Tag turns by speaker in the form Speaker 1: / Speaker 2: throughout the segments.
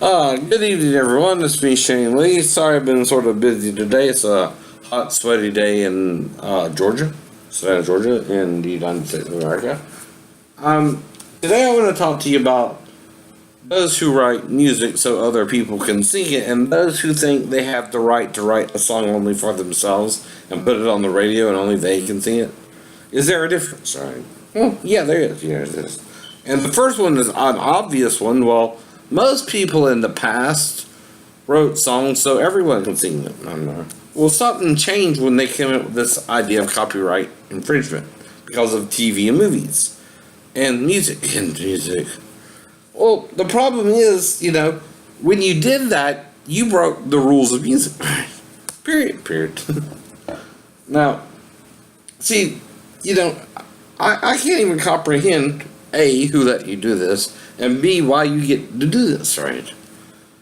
Speaker 1: Good evening, everyone. It's me, Shane Lee. Sorry I've been sort of busy today. It's a hot, sweaty day in Georgia, Savannah, Georgia, in the United States of America. Today I want to talk to you about those who write music so other people can sing it, and those who think they have the right to write a song only for themselves and put it on the radio and only they can sing it. Is there a difference, right? Well, yeah, there is. Yeah, there is. And the first one is an obvious one. Well, most people in the past wrote songs so everyone could sing them. I don't know. Well, something changed when they came up with this idea of copyright infringement because of TV and movies and music and music. Well, the problem is, when you did that, you broke the rules of music. Period. Now, see, I can't even comprehend, A, who let you do this, and B, why you get to do this, right?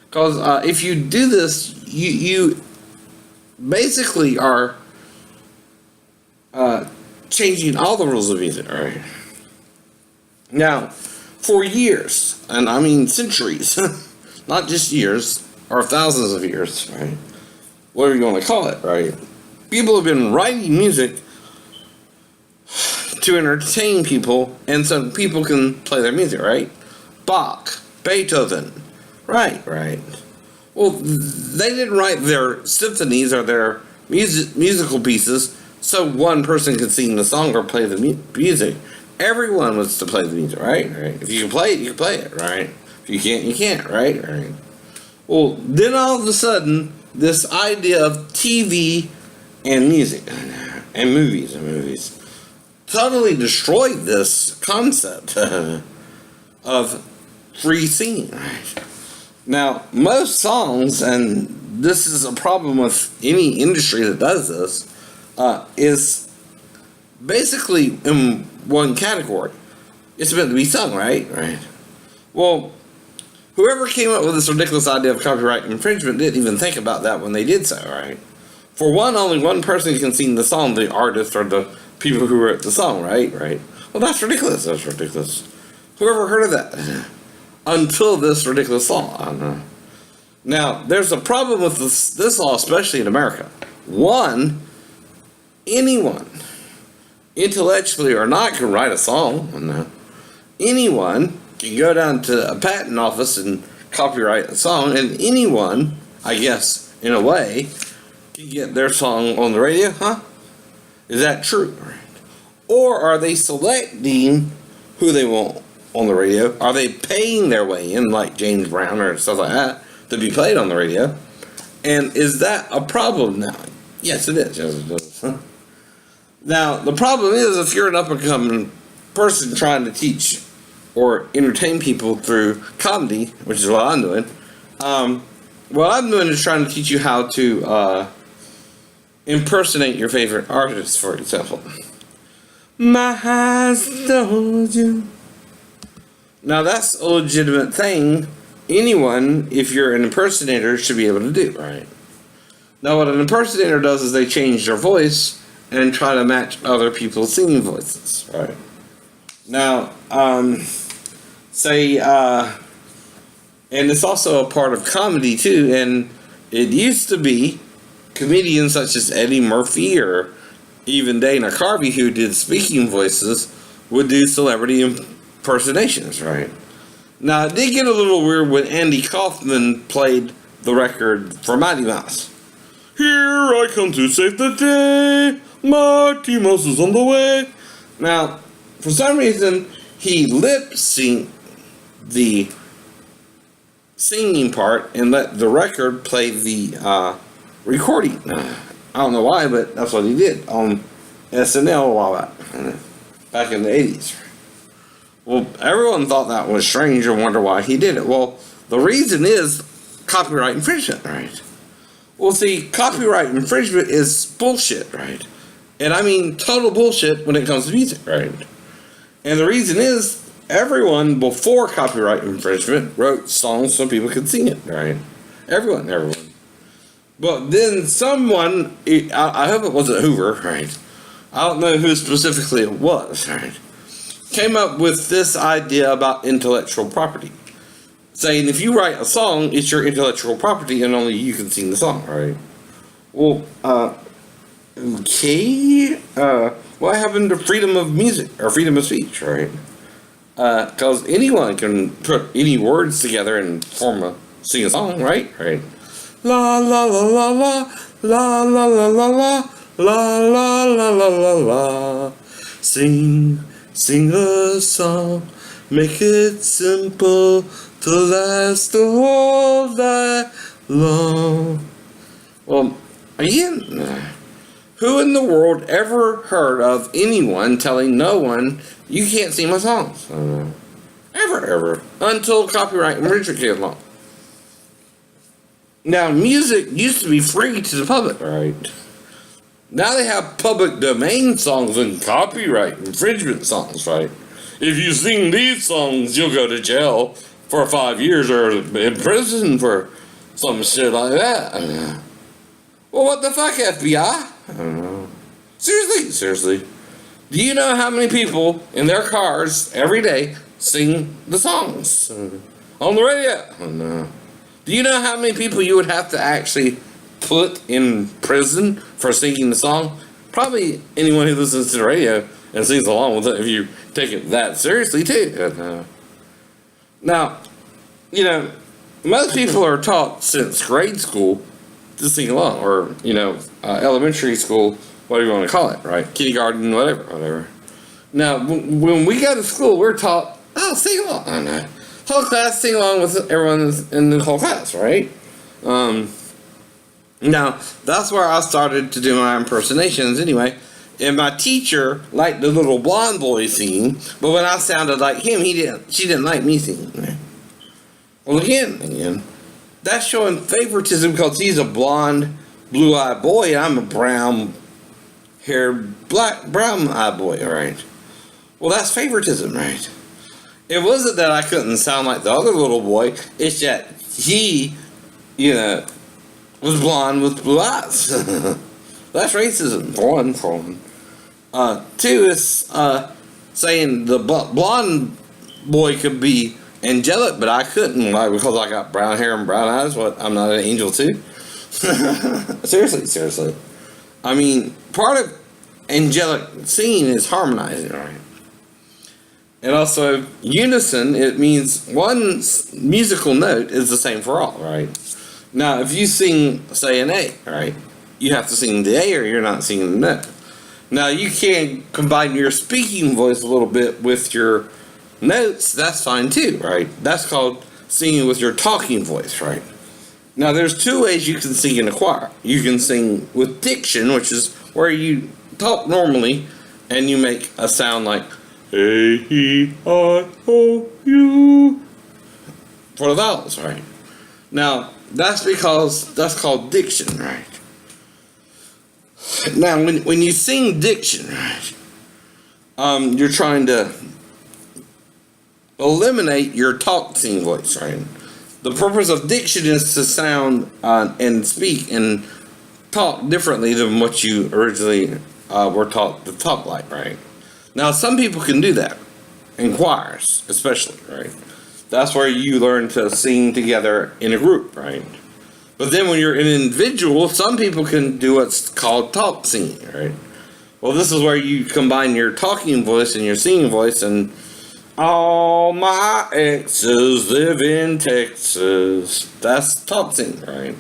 Speaker 1: Because if you do this, you basically are changing all the rules of music, right? Now, for years, and I mean centuries, not just years, or thousands of years, right? Whatever you want to call it, right? People have been writing music to entertain people, and so people can play their music, right? Bach, Beethoven, right. Well, they didn't write their symphonies or their musical pieces so one person could sing the song or play the music. Everyone was to play the music, right? If you can play it, you can play it, right? If you can't, you can't, right? Well, then all of a sudden, this idea of TV and music and movies totally destroyed this concept of free singing, right? Now, most songs, and this is a problem with any industry that does this, is basically in one category. It's meant to be sung, right? Well, whoever came up with this ridiculous idea of copyright infringement didn't even think about that when they did so, right? For one, only one person can sing the song, the artist or the people who wrote the song, right? Well, that's ridiculous. Whoever heard of that? Until this ridiculous law. I don't know. Now, there's a problem with this law, especially in America. One, anyone, intellectually or not, can write a song. Anyone can go down to a patent office and copyright a song, and anyone, I guess, in a way, can get their song on the radio, huh? Is that true? Or are they selecting who they want on the radio? Are they paying their way in, like James Brown or stuff like that, to be played on the radio? And is that a problem now? Yes, it is. Yes, it is. Now, the problem is if you're an up-and-coming person trying to teach or entertain people through comedy, which is what I'm doing, what I'm doing is trying to teach you how to impersonate your favorite artist, for example. My eyes told you. Now, that's a legitimate thing. Anyone, if you're an impersonator, should be able to do, right? Now, what an impersonator does is they change their voice and try to match other people's singing voices, right? Now, and it's also a part of comedy, too, and it used to be comedians such as Eddie Murphy or even Dana Carvey, who did speaking voices, would do celebrity impersonations, right? Now, it did get a little weird when Andy Kaufman played the record for Mighty Mouse. Here I come to save the day, Mighty Mouse is on the way. Now, for some reason, he lip-synced the singing part and let the record play the recording. I don't know why, but that's what he did on SNL a while back in the 80s. Well, everyone thought that was strange and wondered why he did it. Well, the reason is copyright infringement, right? Well, see, copyright infringement is bullshit, right? And I mean total bullshit when it comes to music, right? And the reason is everyone before copyright infringement wrote songs so people could sing it, right? Everyone. But then someone, I hope it wasn't Hoover, right? I don't know who specifically it was, right? Came up with this idea about intellectual property. saying if you write a song, it's your intellectual property and only you can sing the song, right? Well, okay. What happened to freedom of music or freedom of speech, right? Because anyone can put any words together and sing a song, right? Right. La la la la la la la la la la la la la la la la. Sing a song, make it simple to last the whole night long. Well, again, who in the world ever heard of anyone telling no one you can't sing my songs? Ever. Until copyright infringement came along. Now, music used to be free to the public, right? Now they have public domain songs and copyright infringement songs, right? If you sing these songs, you'll go to jail for 5 years or in prison for some shit like that. Well, what the fuck, FBI? I don't know. Seriously. Do you know how many people in their cars every day sing the songs on the radio? I don't know. Do you know how many people you would have to actually put in prison for singing the song? Probably anyone who listens to the radio and sings along with it if you take it that seriously, too. Now, most people are taught since grade school to sing along, or, elementary school, whatever you want to call it, right? Kindergarten, whatever. Now, when we go to school, we're taught, sing along. I know. Whole class sing along with everyone in the whole class, right? Now, that's where I started to do my impersonations anyway. And my teacher liked the little blonde boy singing, but when I sounded like him, she didn't like me singing. Right? Well, again, that's showing favoritism because he's a blonde, blue-eyed boy, and I'm a brown-haired, brown-eyed boy, all right? Well, that's favoritism, right? It wasn't that I couldn't sound like the other little boy. It's that he, was blonde with blue eyes. That's racism, for one. Two is saying the blonde boy could be angelic, but I couldn't. Why? Because I got brown hair and brown eyes. What? I'm not an angel too? Seriously. I mean, part of angelic singing is harmonizing, right? And also, unison, it means one musical note is the same for all, right? Now, if you sing, say, an A, right, you have to sing the A or you're not singing the note. Now, you can combine your speaking voice a little bit with your notes. That's fine, too, right? That's called singing with your talking voice, right? Now, there's two ways you can sing in a choir. You can sing with diction, which is where you talk normally and you make a sound like A-E-I-O-U for the vowels, right? Now, that's because that's called diction, right? Now, when you sing diction, right, you're trying to eliminate your talk-sing voice, right? The purpose of diction is to sound and speak and talk differently than what you originally were taught to talk like, right? Now, some people can do that, in choirs especially, right? That's where you learn to sing together in a group, right? But then when you're an individual, some people can do what's called talk singing, right? Well, this is where you combine your talking voice and your singing voice, and all my exes live in Texas. That's talk singing, right?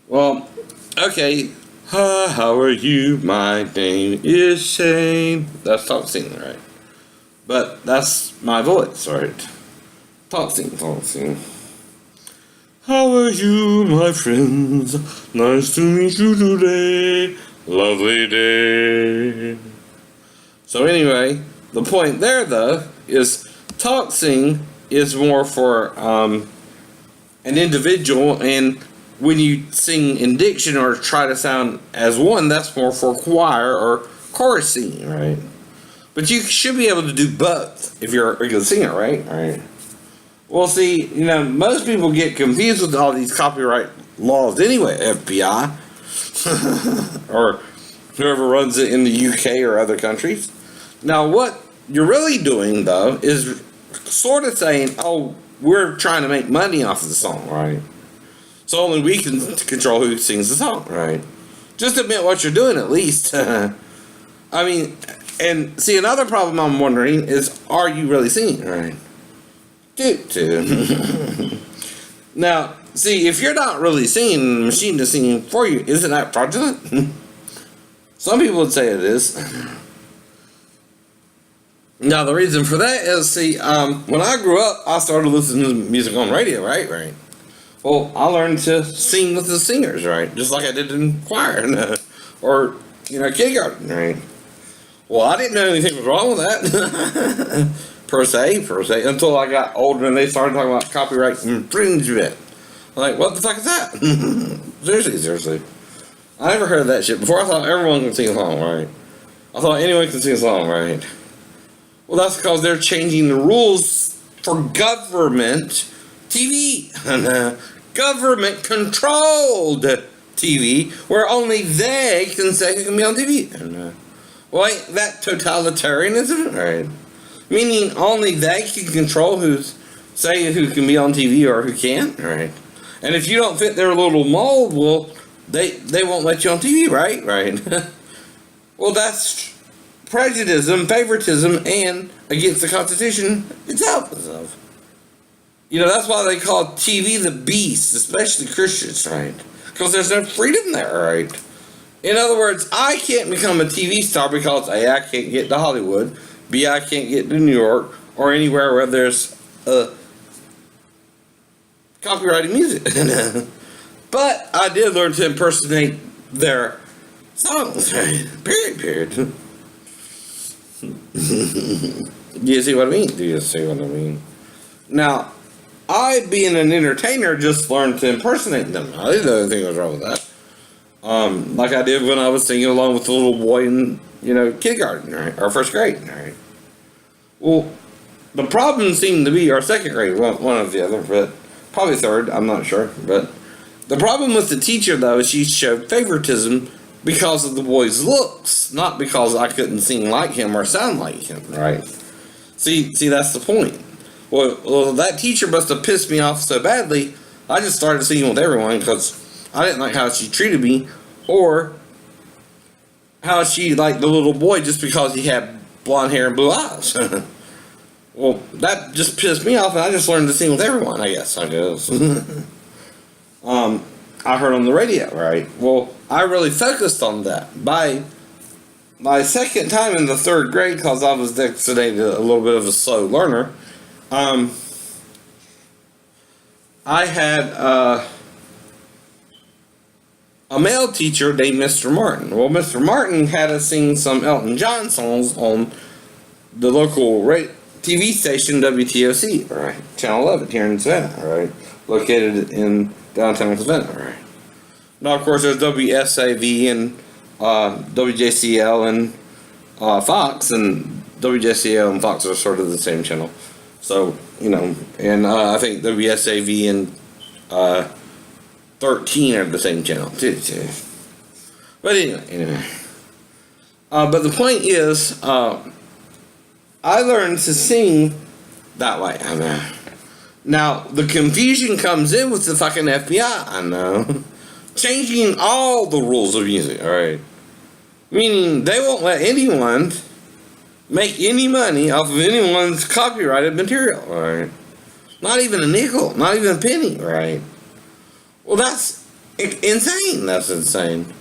Speaker 1: Well, okay. How are you? My name is Shane. That's talk singing, right? But that's my voice, right? Talk singing. How are you, my friends? Nice to meet you today. Lovely day. So anyway, the point there, though, is talk sing is more for an individual, and when you sing in diction or try to sound as one, that's more for choir or chorus singing, right? But you should be able to do both if you're a good singer, right? Right. Well, see, most people get confused with all these copyright laws anyway, F.B.I. or whoever runs it in the UK or other countries. Now, what you're really doing, though, is sort of saying, oh, we're trying to make money off of the song, right? So only we can control who sings the song, right? Just admit what you're doing at least. I mean, and see, another problem I'm wondering is, are you really singing, right? Dude. Now, see, if you're not really singing, the machine is singing for you, isn't that fraudulent? Some people would say it is. Now, the reason for that is, see, when I grew up, I started listening to music on radio, right? Well, I learned to sing with the singers, right? Just like I did in choir, or, kindergarten, right? Well, I didn't know anything was wrong with that, per se, until I got older and they started talking about copyright infringement. I'm like, what the fuck is that? Seriously. I never heard of that shit before. I thought everyone can sing a song, right? I thought anyone can sing a song, right? Well, that's because they're changing the rules for government TV. Government-controlled TV, where only they can say who can be on TV. Well, ain't that totalitarianism? Right. Meaning only they can control who can be on TV or who can't, right? And if you don't fit their little mold, well, they won't let you on TV, right? Well, that's prejudice, favoritism, and against the Constitution itself. That's why they call TV the beast, especially Christians, right? Because there's no freedom there, right? In other words, I can't become a TV star because A, I can't get to Hollywood, B, I can't get to New York, or anywhere where there's copyrighted music. But I did learn to impersonate their songs, right? Period. Do you see what I mean? Now, I, being an entertainer, just learned to impersonate them. I didn't know anything was wrong with that. Like I did when I was singing along with the little boy in, kindergarten, right? Or first grade, right? Well, the problem seemed to be, or second grade, one of the other, but probably third, I'm not sure. But the problem with the teacher, though, is she showed favoritism because of the boy's looks, not because I couldn't sing like him or sound like him, right? See, that's the point. Well, that teacher must have pissed me off so badly, I just started singing with everyone because I didn't like how she treated me, or how she liked the little boy just because he had blonde hair and blue eyes. Well, that just pissed me off, and I just learned to sing with everyone, I guess. I heard on the radio, right? Well, I really focused on that. By my second time in the third grade, because I was designated a little bit of a slow learner, I had a male teacher named Mr. Martin. Well, Mr. Martin had us sing some Elton John songs on the local TV station WTOC, right? Channel 11 here in Savannah, right? Located in downtown Savannah, right? Now, of course, there's WSAV and WJCL and Fox, and WJCL and Fox are sort of the same channel. So, and I think WSAV and 13 are the same channel, too. But anyway. But the point is, I learned to sing that way, I know. Now, the confusion comes in with the fucking FBI, I know. Changing all the rules of music, alright? Meaning, they won't let anyone make any money off of anyone's copyrighted material, alright? Not even a nickel, not even a penny, right? Well, that's insane. That's insane.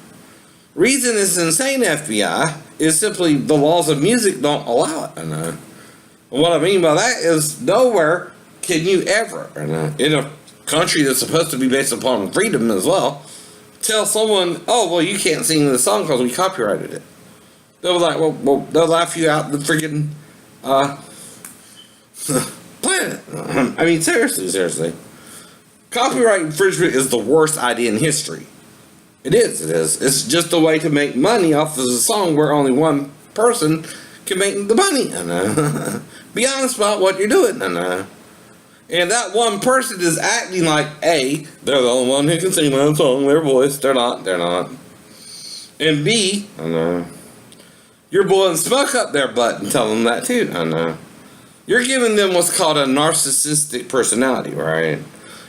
Speaker 1: Reason it's insane, FBI, is simply the laws of music don't allow it. And what I mean by that is nowhere can you ever, in a country that's supposed to be based upon freedom as well, tell someone, oh, well, you can't sing this song because we copyrighted it. They'll be like, well, they'll laugh you out the freaking planet. I mean, seriously. Copyright infringement is the worst idea in history. It is. It's just a way to make money off of a song where only one person can make the money. Be honest about what you're doing. And that one person is acting like, A, they're the only one who can sing that song, their voice. They're not. And B, you're blowing smoke up their butt and telling them that too. You're giving them what's called a narcissistic personality, right?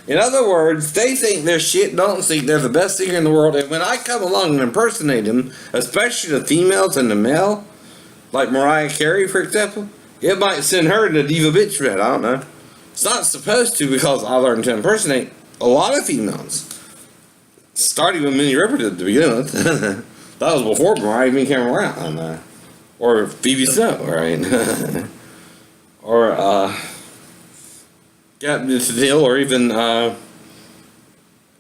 Speaker 1: In other words, they think they're shit, don't think they're the best singer in the world, and when I come along and impersonate them, especially the females and the male, like Mariah Carey, for example, it might send her to diva bitch red, I don't know. It's not supposed to, because I learned to impersonate a lot of females. Starting with Minnie Riperton to begin with. That was before Mariah even came around. Or Phoebe Snow, right? Or, Captain Tennille, or even,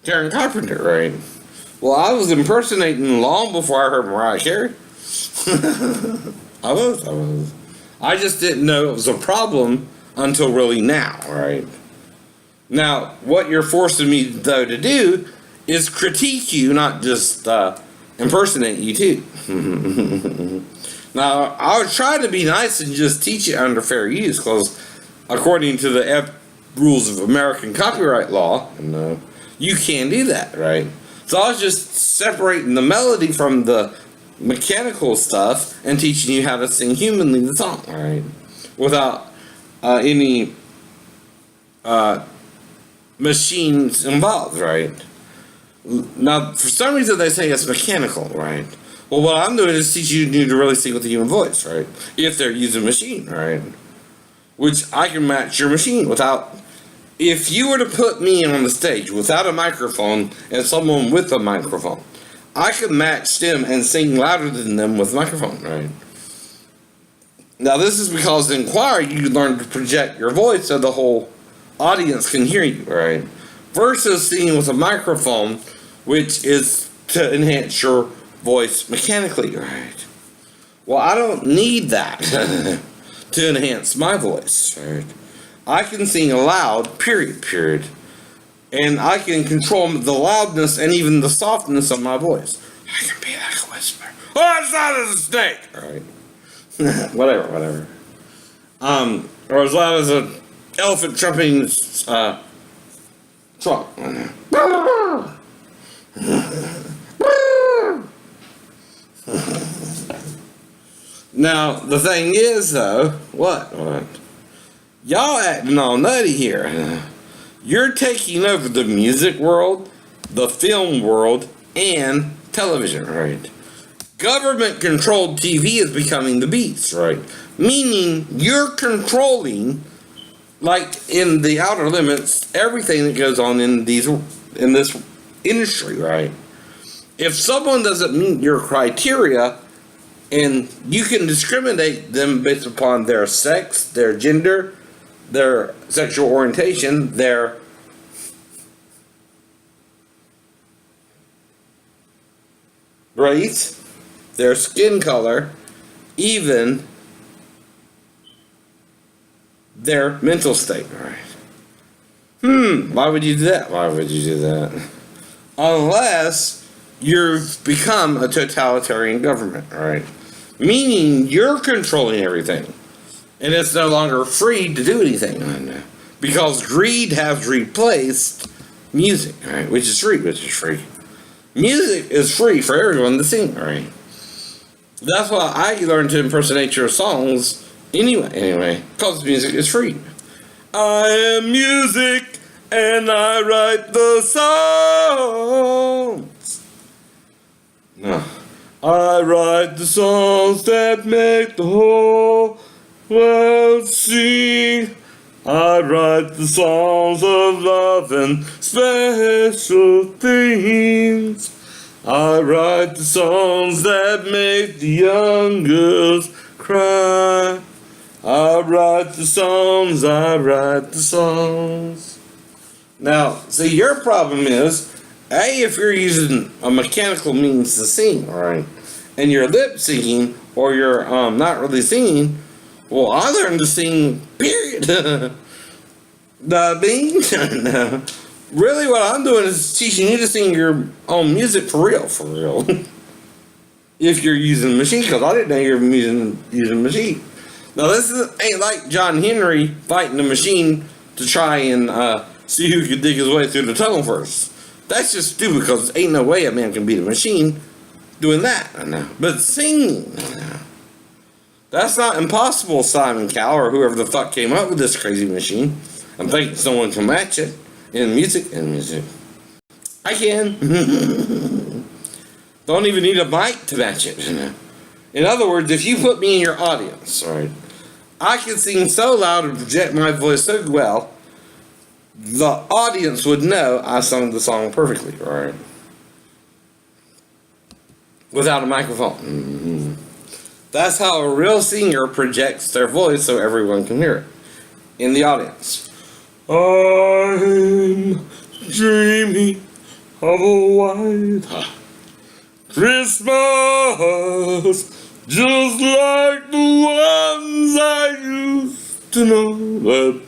Speaker 1: Karen Carpenter, right? Well, I was impersonating long before I heard Mariah Carey. I was. I just didn't know it was a problem until really now, right? Now, what you're forcing me, though, to do is critique you, not just impersonate you, too. Now, I would try to be nice and just teach it under fair use, because according to the rules of American copyright law, you can't do that, right? So I was just separating the melody from the mechanical stuff and teaching you how to sing humanly the song, right? Without any machines involved, right? Now, for some reason they say it's mechanical, right? Well, what I'm doing is teaching you to really sing with the human voice, right? If they're using a machine, right? Which I can match your machine without... If you were to put me on the stage without a microphone and someone with a microphone, I could match them and sing louder than them with a microphone, right? Now, this is because in choir, you learn to project your voice so the whole audience can hear you, right? Versus singing with a microphone, which is to enhance your voice mechanically, right? Well, I don't need that to enhance my voice, right? I can sing aloud, period. And I can control the loudness and even the softness of my voice. I can be like a whisper. Oh, it's not as a snake! Alright. whatever. Or as loud as an elephant trumpeting trump. Now, the thing is, though, what? Y'all acting all nutty here. You're taking over the music world, the film world, and television, right? Government-controlled TV is becoming the beast, right? Meaning you're controlling, like in the Outer Limits, everything that goes on in this industry, right? If someone doesn't meet your criteria, and you can discriminate them based upon their sex, their gender, their sexual orientation, their race, their skin color, even their mental state, right? Why would you do that? Unless you've become a totalitarian government, right? Meaning you're controlling everything. And it's no longer free to do anything. Because greed has replaced music, right? Which is free. Music is free for everyone to sing, right? That's why I learned to impersonate your songs anyway. Because music is free. I am music and I write the songs. No. I write the songs that make the whole world sing. I write the songs of love and special things. I write the songs that make the young girls cry. I write the songs. Now, see, your problem is, if you're using a mechanical means to sing, right, and you're lip syncing, or you're not really singing, well, I learned to sing, period. Really, what I'm doing is teaching you to sing your own music for real. If you're using a machine, because I didn't know you were using a machine. Now, this ain't like John Henry fighting a machine to try and see who can dig his way through the tunnel first. That's just stupid, because ain't no way a man can beat a machine doing that. But singing, That's not impossible, Simon Cowell, or whoever the fuck came up with this crazy machine. I'm thinking someone can match it in music. I can. Don't even need a mic to match it. In other words, if you put me in your audience, right, I can sing so loud and project my voice so well, the audience would know I sung the song perfectly, right? Without a microphone. That's how a real singer projects their voice so everyone can hear it in the audience. I'm dreaming of a white Christmas, just like the ones I used to know.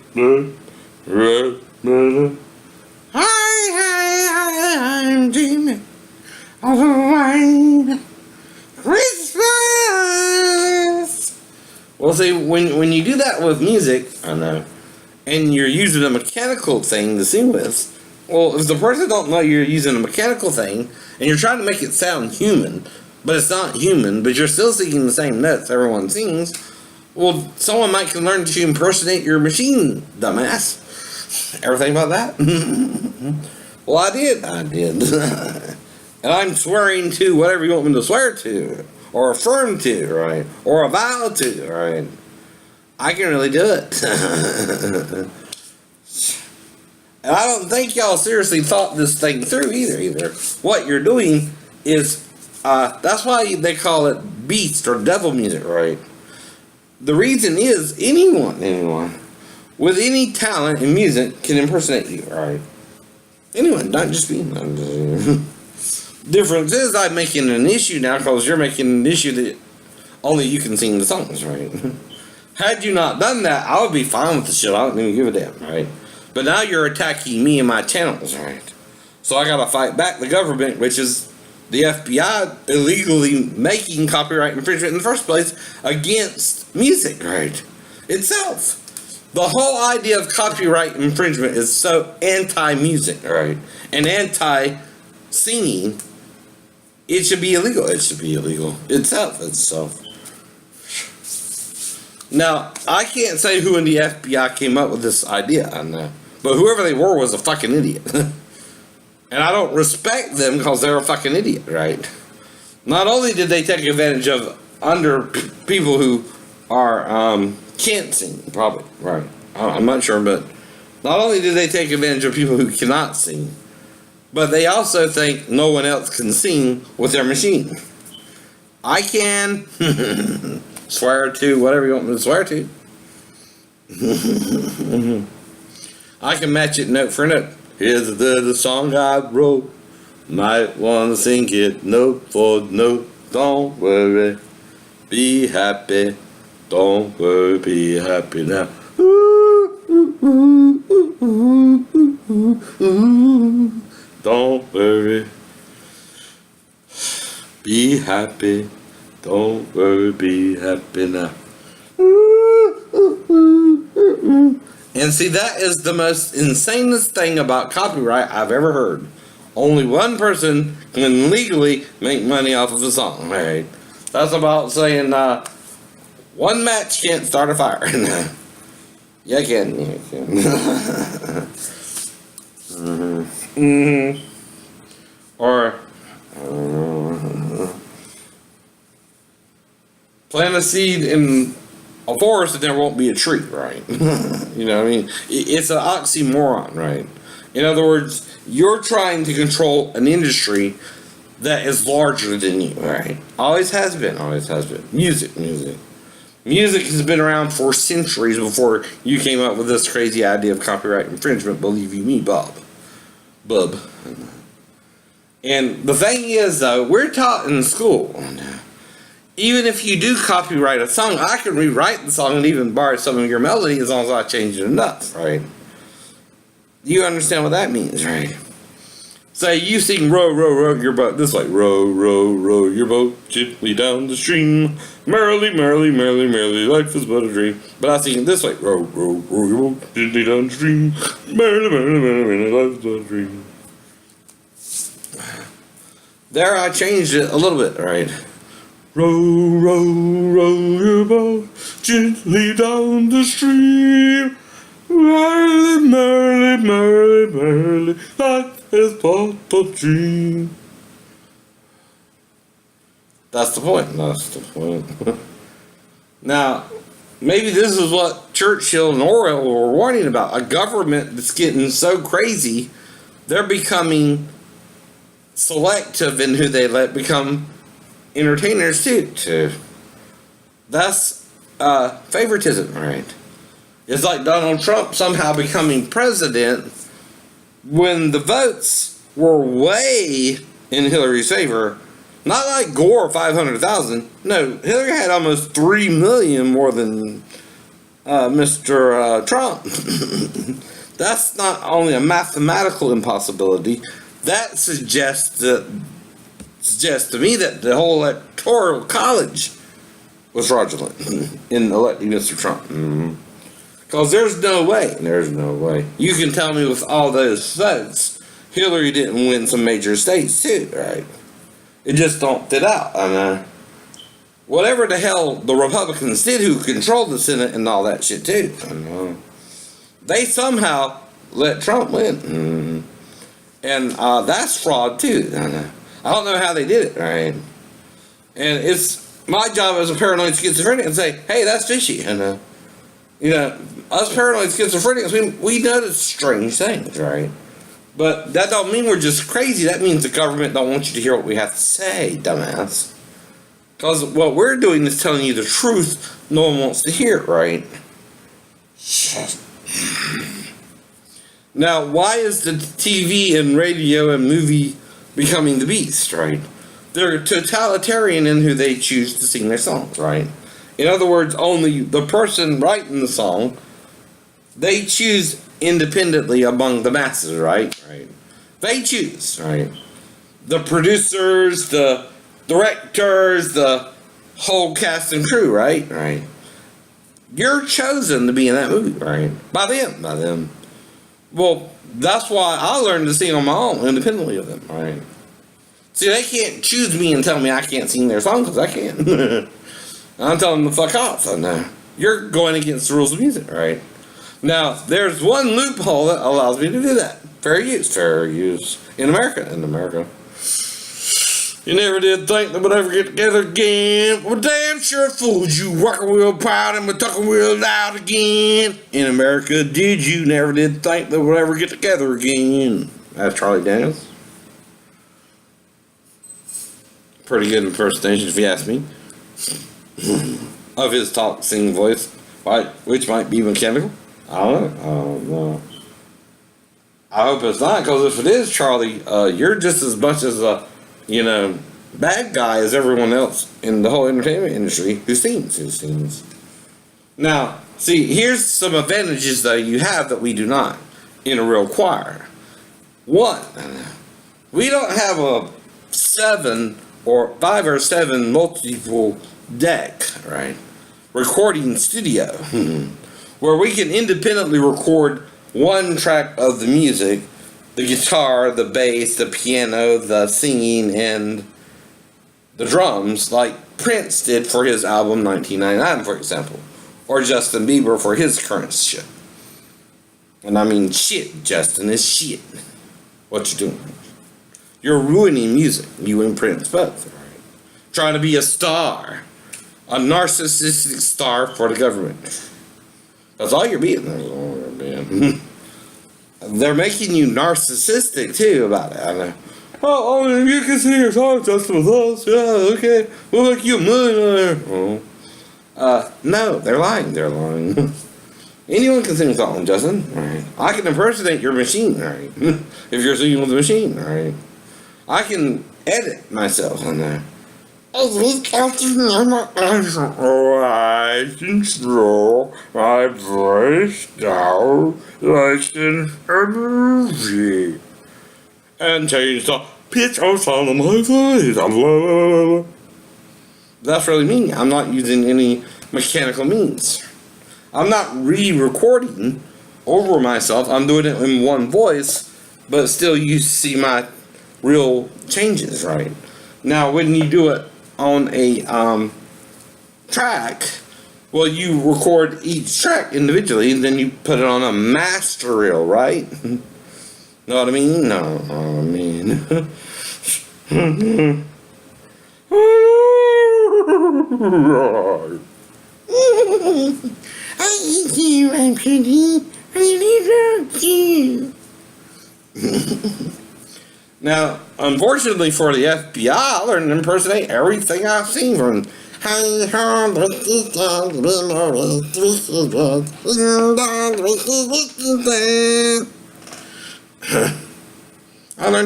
Speaker 1: I'm dreaming of a white Christmas. Well, see, when you do that with music, I know, and you're using a mechanical thing to sing with, well, if the person don't know you're using a mechanical thing, and you're trying to make it sound human, but it's not human, but you're still singing the same notes everyone sings, well, someone might can learn to impersonate your machine, dumbass. Ever think about that? Well, I did. And I'm swearing to whatever you want me to swear to, or affirm to, right? Or avow to, right? I can really do it. And I don't think y'all seriously thought this thing through either. What you're doing is, that's why they call it beast or devil music, right? The reason is anyone with any talent in music can impersonate you, right? Anyone, not just me. Difference is I'm making an issue now because you're making an issue that only you can sing the songs, right? Had you not done that, I would be fine with the shit. I don't even give a damn, right? But now you're attacking me and my channels, right? So I gotta fight back the government, which is the FBI illegally making copyright infringement in the first place against music, right? Itself. The whole idea of copyright infringement is so anti-music, right? And anti-singing. It should be illegal. It should be illegal itself. Now, I can't say who in the FBI came up with this idea, I know. But whoever they were was a fucking idiot. And I don't respect them because they're a fucking idiot, right? Not only did they take advantage of people who are, can't sing, probably, right? I'm not sure, but not only did they take advantage of people who cannot sing, but they also think no one else can sing with their machine. I can swear to whatever you want me to swear to. I can match it note for note. Here's the song I wrote. Might want to sing it note for note. Don't worry, be happy. Don't worry, be happy now. Don't worry, be happy. Don't worry, be happy now. And see, that is the most insanest thing about copyright I've ever heard. Only one person can legally make money off of a song, right? That's about saying, one match can't start a fire. Yeah, I can. Or plant a seed in a forest and there won't be a tree, right? You know what I mean? It's an oxymoron, right? In other words, you're trying to control an industry that is larger than you, right? Always has been. Music. Music has been around for centuries before you came up with this crazy idea of copyright infringement, believe you me, Bub. And the thing is, though, we're taught in school, even if you do copyright a song, I can rewrite the song and even borrow some of your melody as long as I change it enough, right? You understand what that means, right? Say you sing row, row, row your boat this way. Row, row, row your boat gently down the stream. Merrily, merrily, merrily, merrily, life is but a dream. But I sing it this way. Row, row, row your boat gently down the stream. Merrily, merrily, merrily, life is but a dream. There I changed it a little bit, right? Row, row, row your boat gently down the stream. Merrily, merrily, merrily, merrily, life is but a dream. That's the point. That's the point. Now, maybe this is what Churchill and Orwell were warning about. A government that's getting so crazy, they're becoming selective in who they let become entertainers too. That's favoritism, right? It's like Donald Trump somehow becoming president when the votes were way in Hillary's favor. Not like Gore 500,000. No, Hillary had almost 3 million more than Mr. Trump. That's not only a mathematical impossibility. That suggests to me that the whole electoral college was fraudulent in electing Mr. Trump. Because there's no way. You can tell me with all those votes, Hillary didn't win some major states too, right? It just don't fit out. And whatever the hell the Republicans did who controlled the Senate and all that shit too, they somehow let Trump win. And that's fraud too. I don't know how they did it, right? And it's my job as a paranoid schizophrenic to say, hey, that's fishy. And, us paranoid schizophrenics, we notice strange things, right? But that don't mean we're just crazy. That means the government don't want you to hear what we have to say, dumbass. Because what we're doing is telling you the truth. No one wants to hear it, right? Now, why is the TV and radio and movie becoming the beast, right? They're totalitarian in who they choose to sing their songs, right? In other words, only the person writing the song, they choose independently among the masses, right? They choose, right? The producers, the directors, the whole cast and crew, right? You're chosen to be in that movie, right? By them. Well, that's why I learned to sing on my own, independently of them, right? See, they can't choose me and tell me I can't sing their song, because I can. I'm telling them to fuck off. You're going against the rules of music, right? Now, there's one loophole that allows me to do that. Fair use. In America. You never did think that we'd ever get together again. Well, damn sure fooled you, rockin' real proud and we're talking real loud again. In America, did you never did think that we'd ever get together again? That's Charlie Daniels. Pretty good impersonation, if you ask me. Of his talk, singing voice, which might be mechanical. I don't know. I hope it's not, because if it is, Charlie, you're just as much as a, bad guy as everyone else in the whole entertainment industry who sings. Now, see, here's some advantages that you have that we do not in a real choir. One, we don't have a 5 or 7 multiple deck, right? Recording studio, where we can independently record one track of the music, the guitar, the bass, the piano, the singing, and the drums, like Prince did for his album 1999, for example, or Justin Bieber for his current shit. And I mean shit, Justin, is shit. What you doing? You're ruining music, you and Prince both, right? Trying to be a star. A narcissistic star for the government. That's all you're being. They're making you narcissistic too about it. I know. Oh, only you can sing your song just with us. Yeah, okay. We'll make you a millionaire. No, they're lying. Anyone can sing a song, Justin. Right. I can impersonate your machine, right? If you're singing with the machine, right? I can edit myself on there. I control my voice down like in a movie. And change the pitch of sound of my voice. That's really me. I'm not using any mechanical means. I'm not re-recording over myself. I'm doing it in one voice, but still you see my real changes, right? Now, when you do it on a track, well, you record each track individually, and then you put it on a master reel, right? Know what I mean? No, I mean. I need you, I'm pretty. I love you. Now, unfortunately for the FBI, I learned to impersonate everything I've seen from. I learned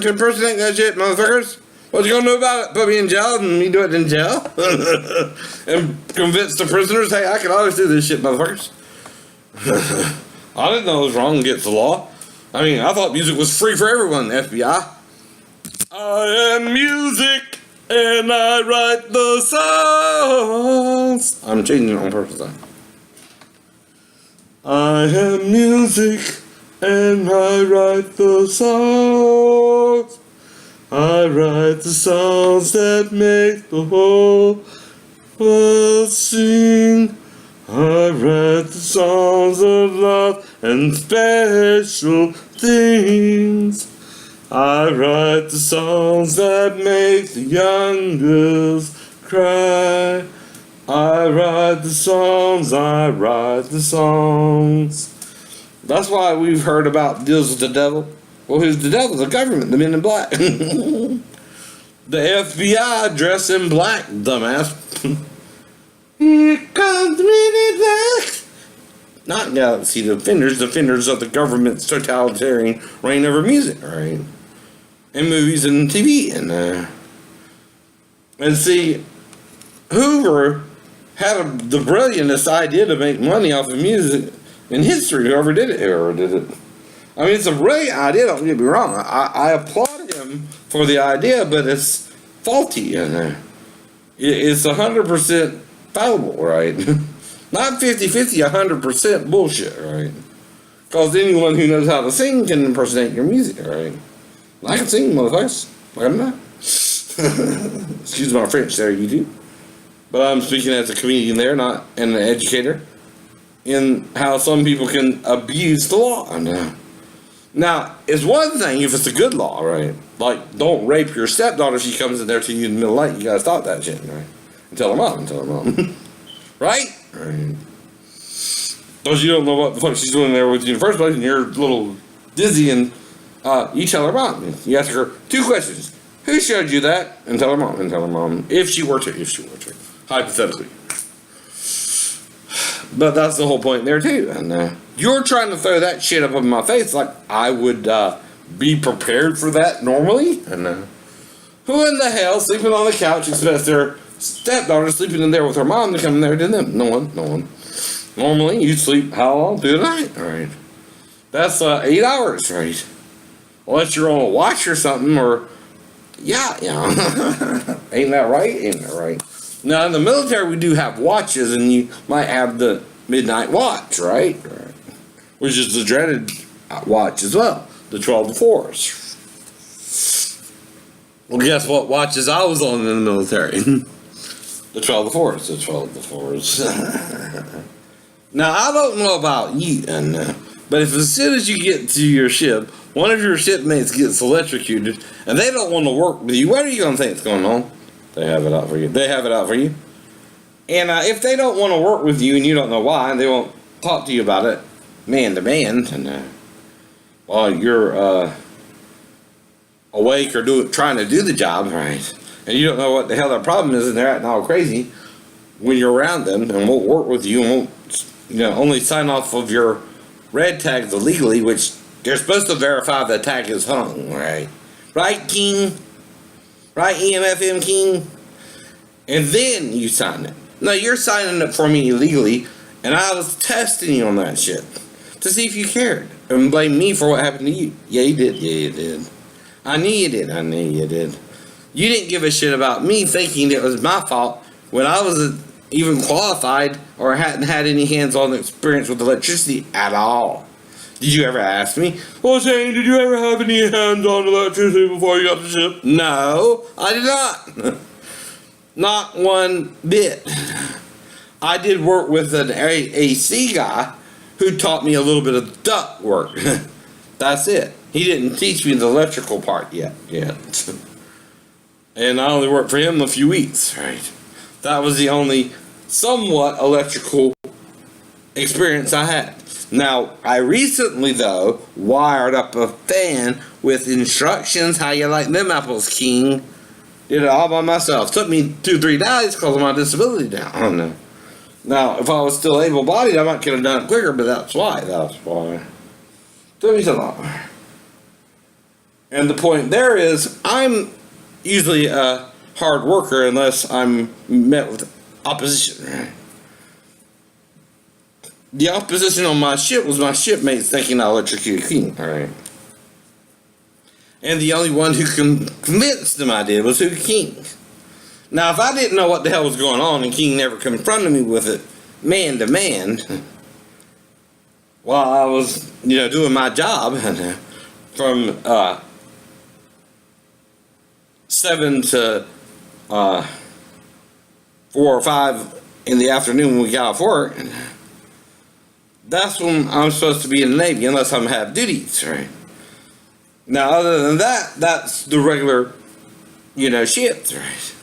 Speaker 1: to impersonate that shit, motherfuckers. What you gonna do about it? Put me in jail and me do it in jail? And convince the prisoners, hey, I can always do this shit, motherfuckers. I didn't know it was wrong against the law. I mean, I thought music was free for everyone, FBI. I am music, and I write the songs. I'm changing it on purpose, though. I am music, and I write the songs. I write the songs that make the whole world sing. I write the songs of love and special things. I write the songs that make the young girls cry. I write the songs, I write the songs. That's why we've heard about deals with the devil. Well, who's the devil? The government, the men in black. The FBI dressed in black, dumbass. Here comes the men in black. Not Galaxy Defenders of the government's totalitarian reign over music, right? And movies and TV. And see, Hoover had the brilliantest idea to make money off of music in history, whoever did it. I mean, it's a brilliant idea, don't get me wrong. I applaud him for the idea, but it's faulty. It's 100% fallible, right? Not 50-50, 100% bullshit, right? Because anyone who knows how to sing can impersonate your music, right? I can sing, motherfuckers. Like I'm not. Excuse my French there, YouTube. But I'm speaking as a comedian there, not an educator, in how some people can abuse the law. Now, it's one thing if it's a good law, right? Like, don't rape your stepdaughter if she comes in there to you in the middle of the night. You gotta stop that shit, right? And tell her mom. Right? Right. Because you don't know what the fuck she's doing there with you in the first place, and you're a little dizzy, and you tell her mom. You ask her 2 questions. Who showed you that? And tell her mom. If she were to. Hypothetically. But that's the whole point there, too. And you're trying to throw that shit up in my face like I would be prepared for that normally. And who in the hell sleeping on the couch expects their stepdaughter sleeping in there with her mom to come in there to them? No one. Normally, you sleep how long? Through the night. All right. That's 8 hours, right? Unless you're on a watch or something, or yeah. Ain't that right? Now, in the military, we do have watches, and you might have the midnight watch, right? Which is the dreaded watch as well, the 12 to 4s. Well, guess what watches I was on in the military? The 12 to 4s. Now, I don't know about you, but if as soon as you get to your ship, one of your shipmates gets electrocuted, and they don't want to work with you, what are you going to think is going on? They have it out for you. And if they don't want to work with you and you don't know why, they won't talk to you about it man to man, and while you're awake or trying to do the job, right? And you don't know what the hell their problem is, and they're acting all crazy when you're around them and won't work with you and won't, only sign off of your red tags illegally, which they're supposed to verify the tag is hung, right? Right, King? Right, EMFM King? And then you sign it. No, you're signing it for me illegally, and I was testing you on that shit to see if you cared and blame me for what happened to you. Yeah, you did. I knew you did. You didn't give a shit about me thinking it was my fault when I wasn't even qualified or hadn't had any hands-on experience with electricity at all. Did you ever ask me, well, Shane, did you ever have any hands-on electricity before you got the ship? No, I did not. Not one bit. I did work with an AC guy who taught me a little bit of duct work. That's it. He didn't teach me the electrical part yet. And I only worked for him a few weeks, right? That was the only somewhat electrical experience I had. Now, I recently, though, wired up a fan with instructions how you like them apples, King. Did it all by myself. Took me 2-3 days because of my disability now. I don't know. Now, if I was still able-bodied, I might could have done it quicker, but that's why. Took me so long. And the point there is, I'm usually a hard worker unless I'm met with opposition, right? The opposition on my ship was my shipmates thinking I electrocuted King, alright? And the only one who convinced them I did was King. Now, if I didn't know what the hell was going on and King never confronted me with it man to man, while I was, doing my job from 7 to 4 or 5 in the afternoon when we got off work, that's when I'm supposed to be in the Navy, unless I'm have duties, right? Now, other than that, that's the regular, shift, right?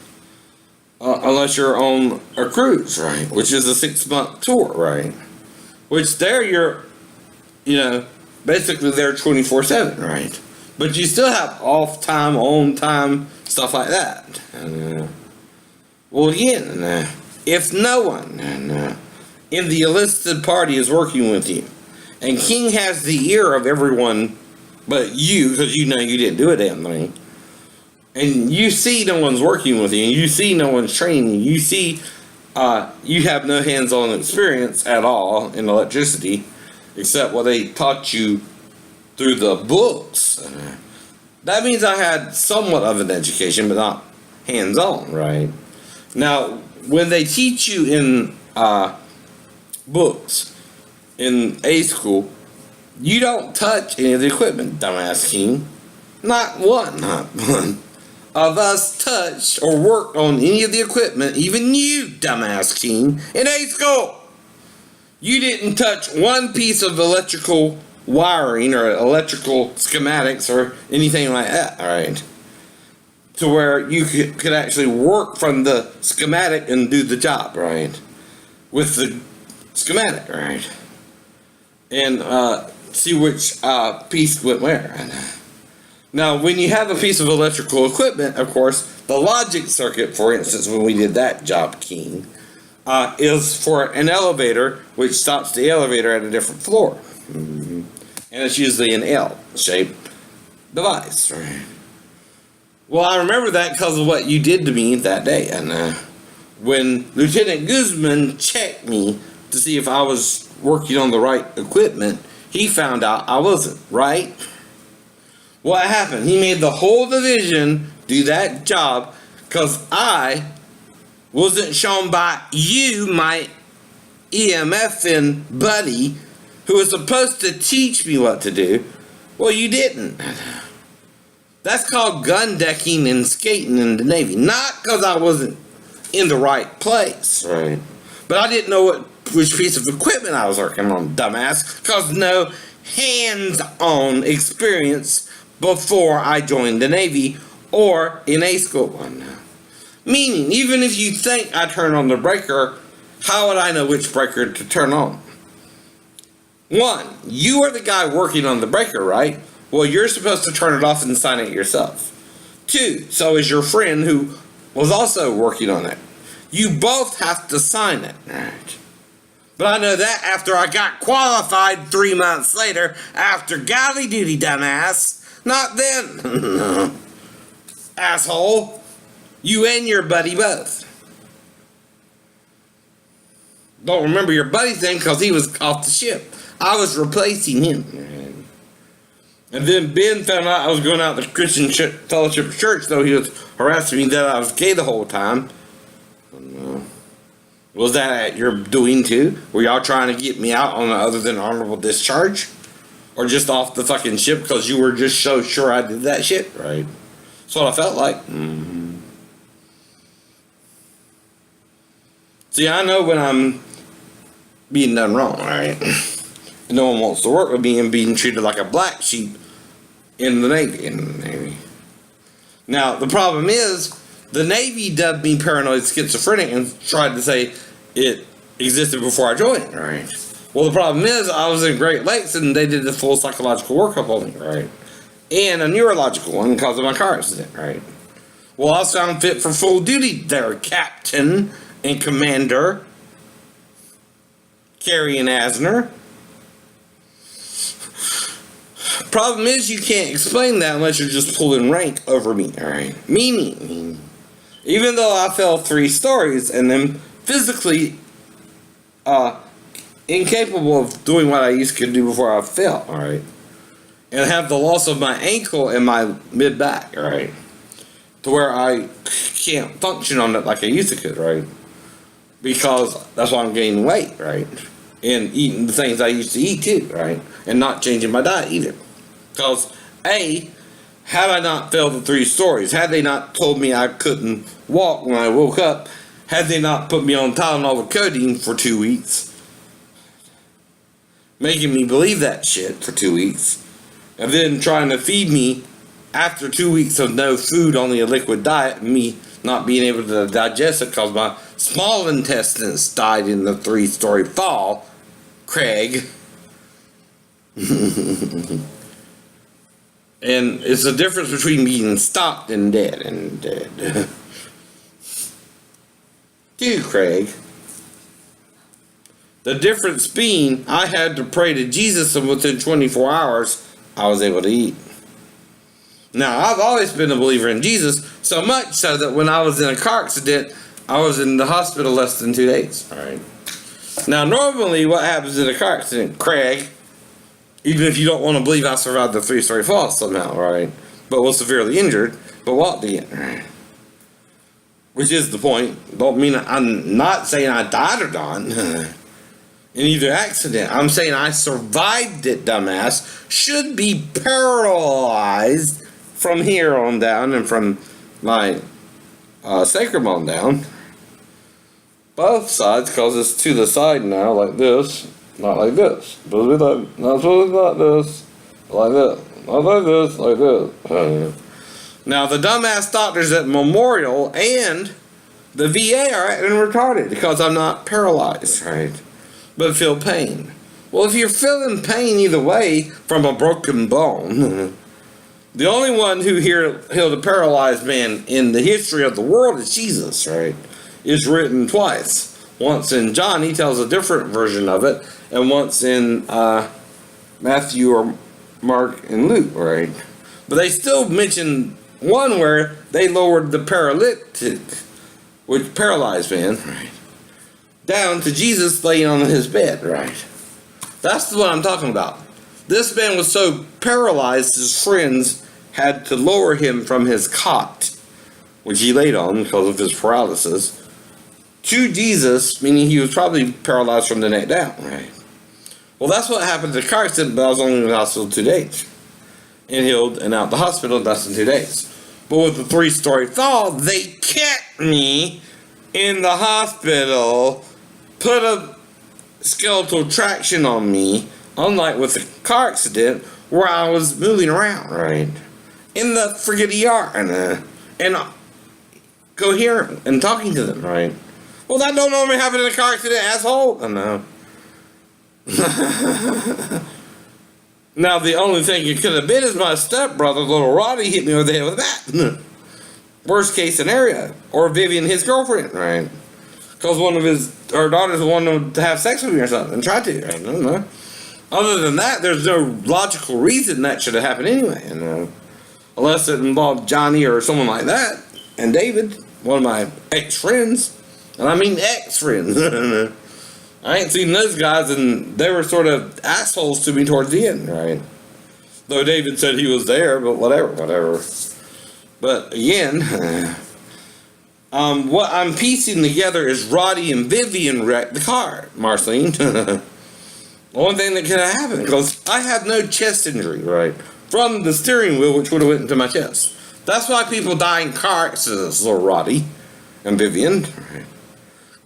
Speaker 1: Unless you're on a cruise, right? Which is a 6-month tour, right? Which there you're, basically there 24/7, right? But you still have off time, on time, stuff like that. And, well, again, if no one in the enlisted party is working with you, and King has the ear of everyone but you, because you didn't do a damn thing, and you see no one's working with you, and you see no one's training you, you see you have no hands-on experience at all in electricity, except what they taught you through the books. That means I had somewhat of an education, but not hands-on, right? Now, when they teach you in books in A school, you don't touch any of the equipment, dumbass King. Not one of us touched or worked on any of the equipment, even you, dumbass King, in A school. You didn't touch one piece of electrical wiring or electrical schematics or anything like that, alright? To where you could actually work from the schematic and do the job, right? With the schematic, right? And see which piece went where. Now, when you have a piece of electrical equipment, of course, the logic circuit, for instance, when we did that job, King, is for an elevator, which stops the elevator at a different floor. Mm-hmm. And it's usually an L-shaped device, right? Well, I remember that because of what you did to me that day. And when Lieutenant Guzman checked me to see if I was working on the right equipment, he found out I wasn't, right? What happened? He made the whole division do that job because I wasn't shown by you, my EMFing buddy, who was supposed to teach me what to do. Well, you didn't. That's called gun decking and skating in the Navy. Not because I wasn't in the right place. Right. But I didn't know which piece of equipment I was working on, dumbass. Because no hands-on experience before I joined the Navy or in A school. Meaning, even if you think I turn on the breaker, how would I know which breaker to turn on? 1, you are the guy working on the breaker, right? Well, you're supposed to turn it off and sign it yourself. 2, so is your friend who was also working on it. You both have to sign it. Right. But I know that after I got qualified 3 months later, after galley duty, dumbass. Not then. Asshole. You and your buddy both. Don't remember your buddy thing because he was off the ship. I was replacing him. And then Ben found out I was going out to Christian Fellowship Church, though he was harassing me that I was gay the whole time. Was that at your doing too? Were y'all trying to get me out on other than honorable discharge? Or just off the fucking ship because you were just so sure I did that shit? Right. That's what I felt like. Mm-hmm. See, I know when I'm being done wrong, right? And no one wants to work with me and being treated like a black sheep in the Navy. Now, the problem is, the Navy dubbed me paranoid schizophrenic and tried to say it existed before I joined, right? Well, the problem is, I was in Great Lakes and they did a full psychological workup on me, right? And a neurological one because of my car accident, right? Well, I was found fit for full duty there, Captain and Commander Carrie and Asner. Problem is, you can't explain that unless you're just pulling rank over me, alright? Meaning, even though I fell 3 stories and am physically incapable of doing what I used to do before I fell, alright? And have the loss of my ankle and my mid-back, alright? To where I can't function on it like I used to could, right? Because that's why I'm gaining weight, right? And eating the things I used to eat too, right? And not changing my diet either. Because, had I not failed the 3 stories, had they not told me I couldn't walk when I woke up, had they not put me on Tylenol with codeine for 2 weeks, making me believe that shit for 2 weeks, and then trying to feed me after 2 weeks of no food, only a liquid diet, and me not being able to digest it because my small intestines died in the 3-story fall, Craig. And it's the difference between being stopped and dead. Dude, Craig. The difference being, I had to pray to Jesus, and within 24 hours, I was able to eat. Now, I've always been a believer in Jesus, so much so that when I was in a car accident, I was in the hospital less than 2 days. Alright. Now, normally, what happens in a car accident, Craig, even if you don't want to believe I survived the 3-story fall somehow, right? But was severely injured, but walked again, right? Which is the point. Don't mean I'm not saying I died or not in either accident. I'm saying I survived it, dumbass. Should be paralyzed from here on down and from my sacrum on down. Both sides, because it's to the side now, like this. Not like this. Not supposed to be like this. Like this. Not like this. Like this. Now, the dumbass doctors at Memorial and the VA are acting retarded because I'm not paralyzed, right? But feel pain. Well, if you're feeling pain either way from a broken bone, the only one who healed a paralyzed man in the history of the world is Jesus, right? It's written twice. Once in John, he tells a different version of it, and once in Matthew or Mark and Luke, right? But they still mention one where they lowered the paralytic, which paralyzed man, right, down to Jesus laying on his bed, right? That's what I'm talking about. This man was so paralyzed, his friends had to lower him from his cot, which he laid on because of his paralysis, to Jesus, meaning he was probably paralyzed from the neck down, right? Well, that's what happened to the car accident, but I was only in the hospital 2 days. And healed and out the hospital in less than 2 days. But with the 3-story fall, they kept me in the hospital, put a skeletal traction on me, unlike with the car accident, where I was moving around, right? In the friggin' ER, and coherent, and talking to them, right? Well, that don't normally happen in a car accident, asshole. I know. Now, the only thing it could have been is my stepbrother, little Roddy, hit me over the head with that. Worst case scenario. Or Vivian, his girlfriend, right? Because one of her daughters wanted to have sex with me or something, and tried to. I don't know. Other than that, there's no logical reason that should have happened anyway. Unless it involved Johnny or someone like that. And David, one of my ex-friends. And I mean ex-friends. I ain't seen those guys, and they were sort of assholes to me towards the end, right? Though David said he was there, but whatever. But again, what I'm piecing together is Roddy and Vivian wrecked the car, Marceline. The only thing that could have happened, because I had no chest injury, right? From the steering wheel, which would have went into my chest. That's why people die in car accidents, little Roddy and Vivian, right?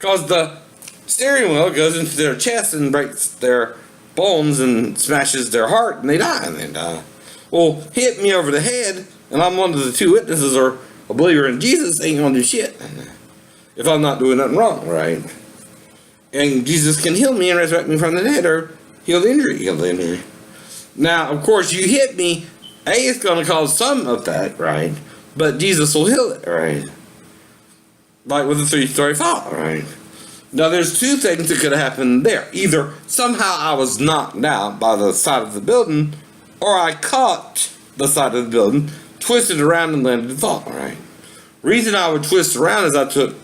Speaker 1: Because the steering wheel goes into their chest and breaks their bones and smashes their heart, and they die. And they die. Well, hit me over the head, and I'm one of the two witnesses or a believer in Jesus, ain't gonna do shit if I'm not doing nothing wrong, right? And Jesus can heal me and resurrect me from the dead, or heal the injury. Now, of course, you hit me, it's going to cause some effect, right? But Jesus will heal it, right? Like with a 3-story fall, right? Now, there's two things that could have happened there. Either somehow I was knocked out by the side of the building, or I caught the side of the building, twisted around and landed and fall, right? Reason I would twist around is I took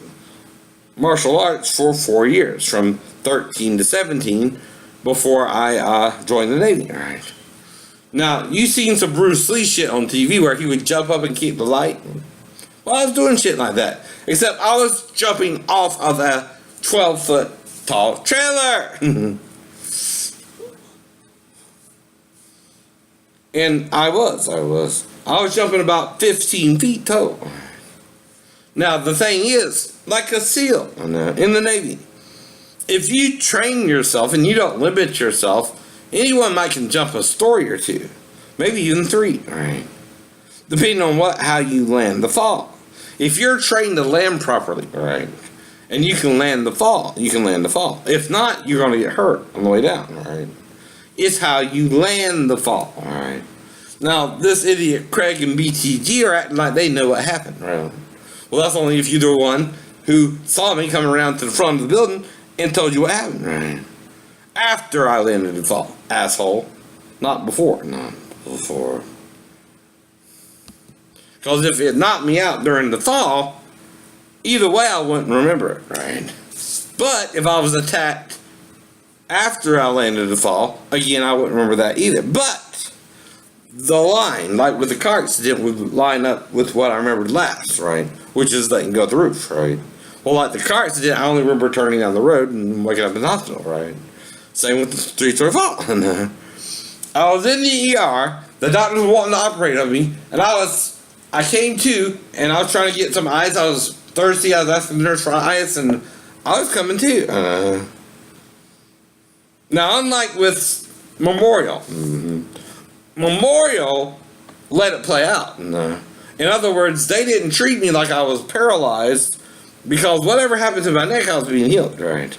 Speaker 1: martial arts for 4 years, from 13 to 17, before I joined the Navy, right? Now, you seen some Bruce Lee shit on TV where he would jump up and keep the light? Well, I was doing shit like that. Except I was jumping off of a 12-foot tall trailer. And I was jumping about 15 feet tall. Now, the thing is, like a SEAL in the Navy, if you train yourself and you don't limit yourself, anyone might can jump a story or two, maybe even 3, right? Depending on how you land the fall. If you're trained to land properly, right, and you can land the fall, you can land the fall. If not, you're going to get hurt on the way down, right? It's how you land the fall, all right? Now, this idiot Craig and BTG are acting like they know what happened, right? Well, that's only if you're the one who saw me coming around to the front of the building and told you what happened, right? After I landed the fall, asshole. Not before. Because if it knocked me out during the fall, either way I wouldn't remember it, right? But if I was attacked after I landed the fall, again, I wouldn't remember that either. But the line, like with the car accident, would line up with what I remembered last, right? Which is letting go of the roof, right? Well, like the car accident, I only remember turning down the road and waking up in the hospital, right? Same with the 3-story fall. I was in the ER, the doctor was wanting to operate on me, and I came to, and I was trying to get some ice. I was thirsty, I was asking the nurse for ice, and I was coming to. Now, unlike with Memorial, Memorial let it play out. In other words, they didn't treat me like I was paralyzed, because whatever happened to my neck, I was being healed, right?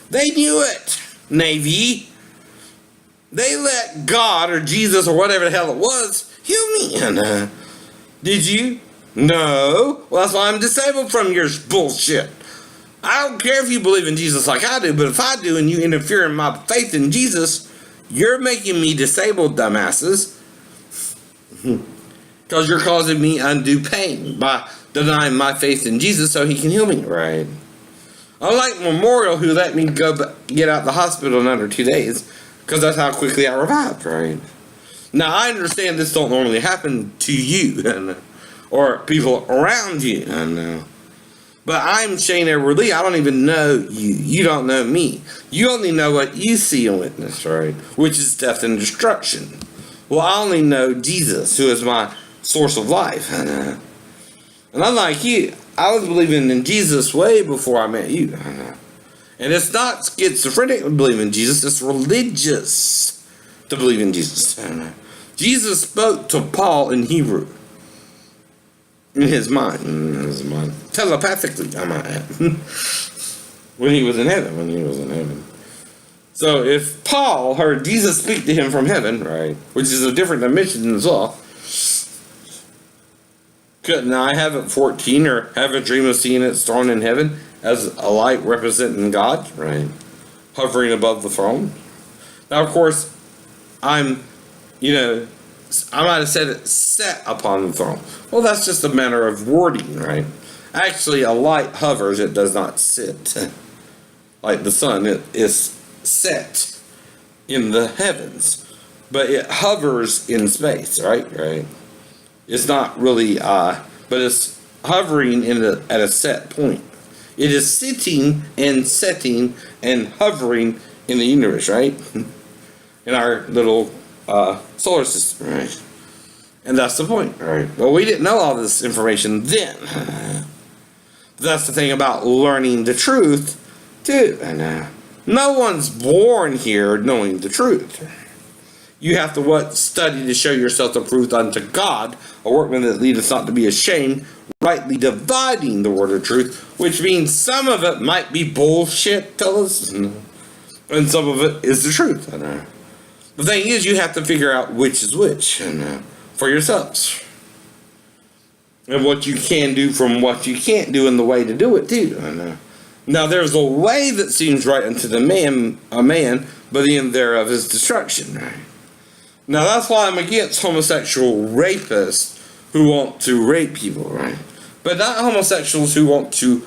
Speaker 1: They knew it, Navy. They let God or Jesus or whatever the hell it was heal me. Did you? No. Well, that's why I'm disabled from your bullshit. I don't care if you believe in Jesus like I do, but if I do and you interfere in my faith in Jesus, you're making me disabled, dumbasses. Because you're causing me undue pain by denying my faith in Jesus so he can heal me, right? Unlike Memorial, who let me get out the hospital in under 2 days, because that's how quickly I revived, right? Now, I understand this don't normally happen to you, or people around you, but I'm Shane Edward Lee. I don't even know you. You don't know me. You only know what you see and witness, right? Which is death and destruction. Well, I only know Jesus, who is my source of life. And unlike you, I was believing in Jesus way before I met you. And it's not schizophrenic to believe in Jesus, it's religious to believe in Jesus. Jesus spoke to Paul in Hebrew. In his mind. Telepathically, I might add. when he was in heaven. So if Paul heard Jesus speak to him from heaven, right, which is a different dimension as well, couldn't I have at 14 or have a dream of seeing it thrown in heaven as a light representing God, right, hovering above the throne? Now, of course, I might have said it set upon the throne. Well, that's just a matter of wording, right? Actually, a light hovers, it does not sit. Like the sun, it is set in the heavens, but it hovers in space, right? It's not really, but it's hovering at a set point. It is sitting and setting and hovering in the universe, right? In our little solar system, right? And that's the point, right? Well, we didn't know all this information then. That's the thing about learning the truth too. And no one's born here knowing the truth. You have to study to show yourself approved unto God, a workman that leadeth not to be ashamed, rightly dividing the word of truth, which means some of it might be bullshit, fellas, and some of it is the truth. And the thing is, you have to figure out which is which, and for yourselves, and what you can do from what you can't do, and the way to do it too. And now there's a way that seems right unto a man, but the end thereof is destruction. Right? Now that's why I'm against homosexual rapists who want to rape people, right? But not homosexuals who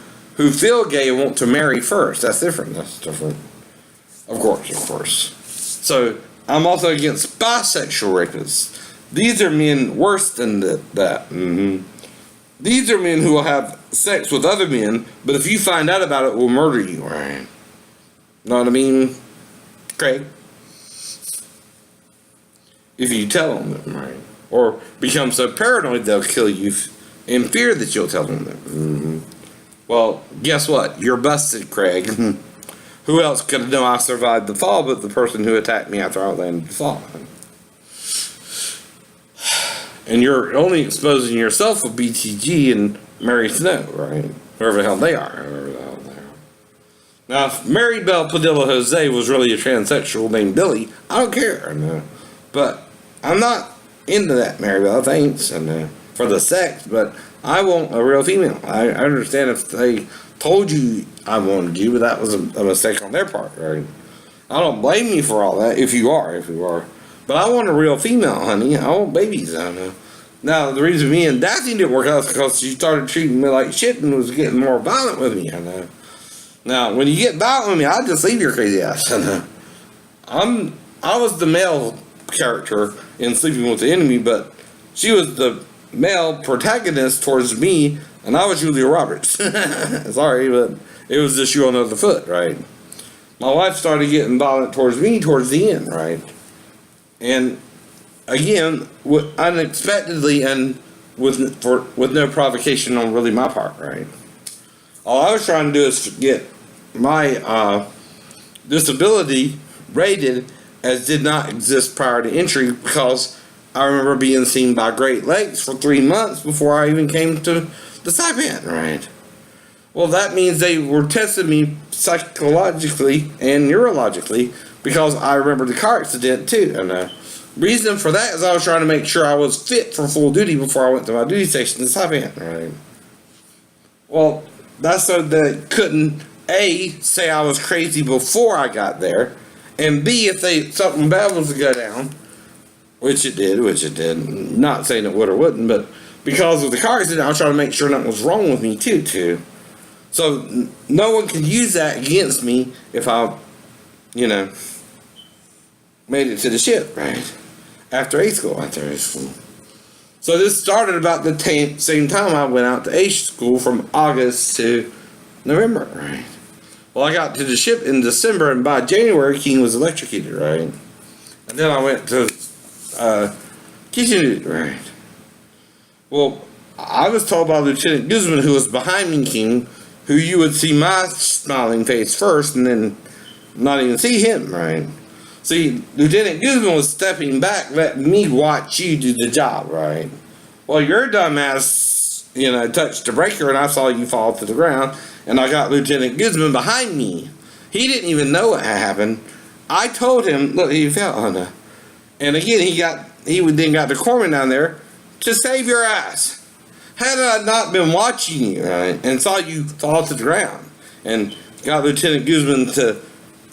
Speaker 1: feel gay and want to marry first. That's different. Of course. So I'm also against bisexual rapists. These are men worse than that. Mm-hmm. These are men who will have sex with other men, but if you find out about it, will murder you, right? Know what I mean, Craig? If you tell them, right? Or become so paranoid they'll kill you in fear that you'll tell them that. Mm-hmm. Well, guess what? You're busted, Craig. Who else could know I survived the fall but the person who attacked me after I landed the fall? And you're only exposing yourself with BTG and Mary Snow, right? Whoever the hell they are. Now, if Mary Belle Padilla Jose was really a transsexual named Billy, I don't care. But I'm not into that, Mary Belle. Thanks for the sex, but I want a real female. I understand if they told you I wanted you, but that was a mistake on their part, right? I don't blame you for all that, if you are. But I want a real female, honey. I want babies, I know. Now, the reason me and Daphne didn't work out is because she started treating me like shit and was getting more violent with me, I know. Now, when you get violent with me, I'll just leave your crazy ass, I know. I was the male character in Sleeping with the Enemy, but she was the male protagonist towards me, and I was Julia Roberts. Sorry, but it was the shoe on the other foot, right? My wife started getting violent towards me towards the end, right? And again, unexpectedly and with no provocation on really my part, right? All I was trying to do is get my disability rated as did not exist prior to entry, because I remember being seen by Great Lakes for 3 months before I even came to the Saipan, right? Well, that means they were testing me psychologically and neurologically, because I remember the car accident too. And the reason for that is I was trying to make sure I was fit for full duty before I went to my duty station in Saipan, right? Well, that's so they couldn't, A, say I was crazy before I got there, and B, if something bad was to go down, which it did, not saying it would or wouldn't, but because of the car accident, I was trying to make sure nothing was wrong with me too. So no one could use that against me if I, made it to the ship, right? After A school. So this started about the same time I went out to A school, from August to November, right? Well, I got to the ship in December, and by January, King was electrocuted, right? And then I went to kitchen duty, right? Well, I was told by Lieutenant Guzman, who was behind me, King, who you would see my smiling face first, and then not even see him, right? See, Lieutenant Guzman was stepping back, letting me watch you do the job, right? Well, your dumbass, touched the breaker, and I saw you fall to the ground, and I got Lieutenant Guzman behind me. He didn't even know what had happened. I told him, look, he fell on the... And again, he then got the corpsman down there to save your ass. Had I not been watching you, right, and saw you fall to the ground, and got Lieutenant Guzman to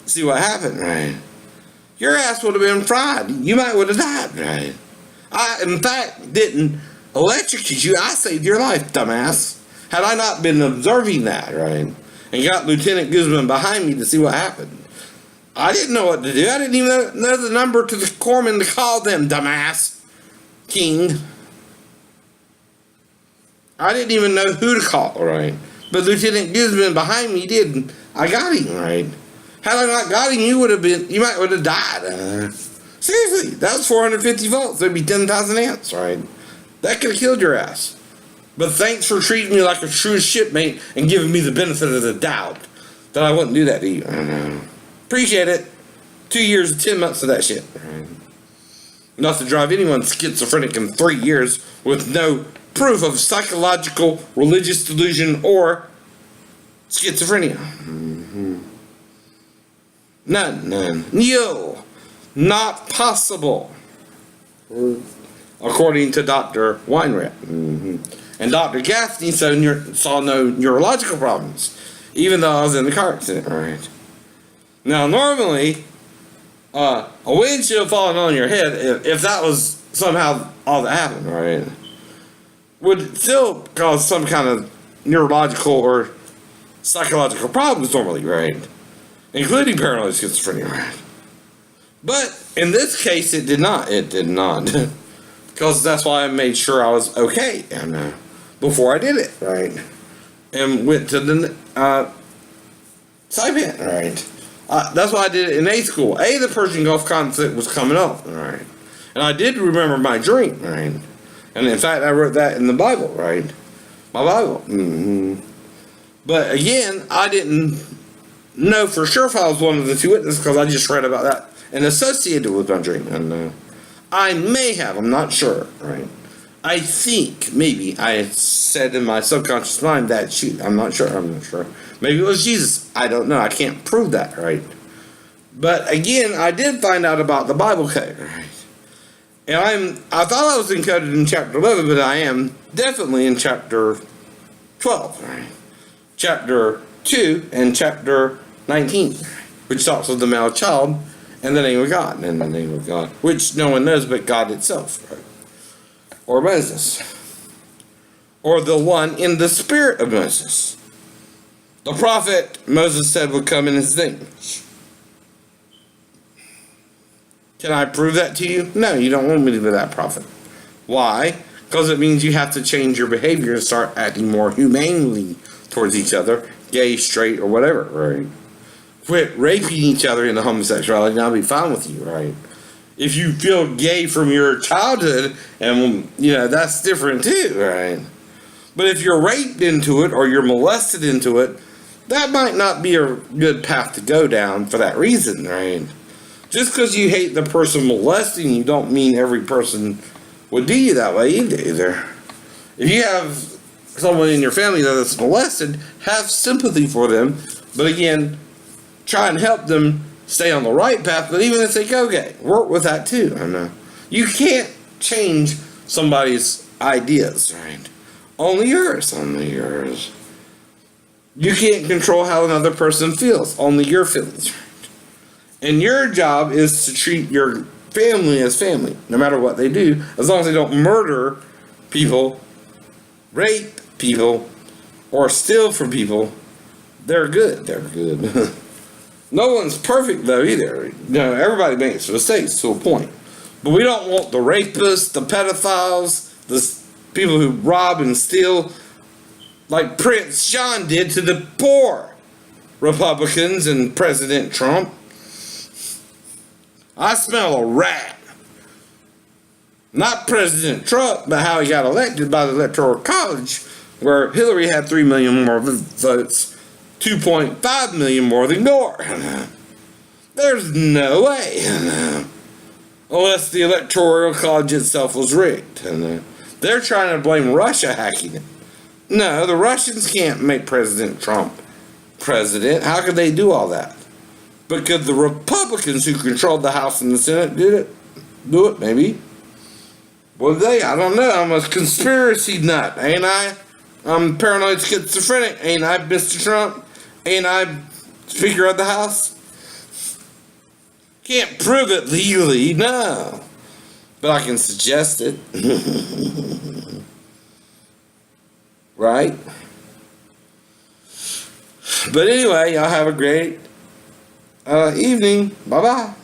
Speaker 1: see what happened, right, your ass would have been fried. You might would have died, right? I, in fact, didn't electrocute you. I saved your life, dumbass. Had I not been observing that, right, and got Lieutenant Guzman behind me to see what happened, I didn't know what to do. I didn't even know the number to the corpsman to call them, dumbass. King. I didn't even know who to call, right? But Lieutenant Guzman behind me did. I got him, right? Had I not got him, you might would have died. Seriously, that was 450 volts. There'd be 10,000 amps, right? That could have killed your ass. But thanks for treating me like a true shipmate and giving me the benefit of the doubt. that I wouldn't do that to you. I know. Appreciate it. 2 years and 10 months of that shit. Not to drive anyone schizophrenic in 3 years with no proof of psychological, religious delusion, or schizophrenia. None. No. Not possible. According to Dr. Weinreb. And Dr. Gaffney saw no neurological problems, even though I was in the car accident, right? Now, normally, a windshield falling on your head, if that was somehow all that happened, right, would still cause some kind of neurological or psychological problems normally, right? Including paranoid schizophrenia, right? But in this case, it did not. It did not. Because that's why I made sure I was okay and before I did it, right? And went to the Saipan, right? That's why I did it in A school. The Persian Gulf conflict was coming up, right? And I did remember my dream, right? And in fact, I wrote that in the Bible, right? My Bible. But again, I didn't know for sure if I was one of the two witnesses because I just read about that and associated with my dream. And I may have, I'm not sure, right? I think maybe I said in my subconscious mind that I'm not sure. Maybe it was Jesus. I don't know. I can't prove that, right? But again, I did find out about the Bible code, right? And I thought I was encoded in chapter 11, but I am definitely in chapter 12, right? Chapter 2 and chapter 19, which talks of the male child and the name of God, and the name of God, which no one knows but God itself, right? Or Moses, or the one in the spirit of Moses. The prophet Moses said would come in his name. Can I prove that to you? No, you don't want me to be that prophet. Why? Because it means you have to change your behavior and start acting more humanely towards each other, gay, straight, or whatever, right? Quit raping each other into homosexuality and I'll be fine with you, right? If you feel gay from your childhood, and that's different too, right? But if you're raped into it or you're molested into it, that might not be a good path to go down for that reason, right? Just because you hate the person molesting you don't mean every person would do you that way either. If you have someone in your family that's molested, have sympathy for them, but again, try and help them stay on the right path, but even if they go gay, work with that too. I know. You can't change somebody's ideas, right? Only yours. You can't control how another person feels. Only your feelings, right? And your job is to treat your family as family, no matter what they do, as long as they don't murder people, rape people, or steal from people. They're good. No one's perfect, though, either. Everybody makes mistakes to a point. But we don't want the rapists, the pedophiles, the people who rob and steal, like Prince John did to the poor Republicans and President Trump. I smell a rat. Not President Trump, but how he got elected by the Electoral College, where Hillary had 3 million more votes, 2.5 million more than Gore. There's no way. Unless the Electoral College itself was rigged. They're trying to blame Russia hacking it. No, the Russians can't make President Trump president. How could they do all that? Because the Republicans who controlled the House and the Senate do it, maybe. Well, I don't know. I'm a conspiracy nut, ain't I? I'm paranoid schizophrenic, ain't I, Mr. Trump? Ain't I Speaker of the House? Can't prove it legally, no. But I can suggest it. Right? But anyway, y'all have a great evening. Bye-bye.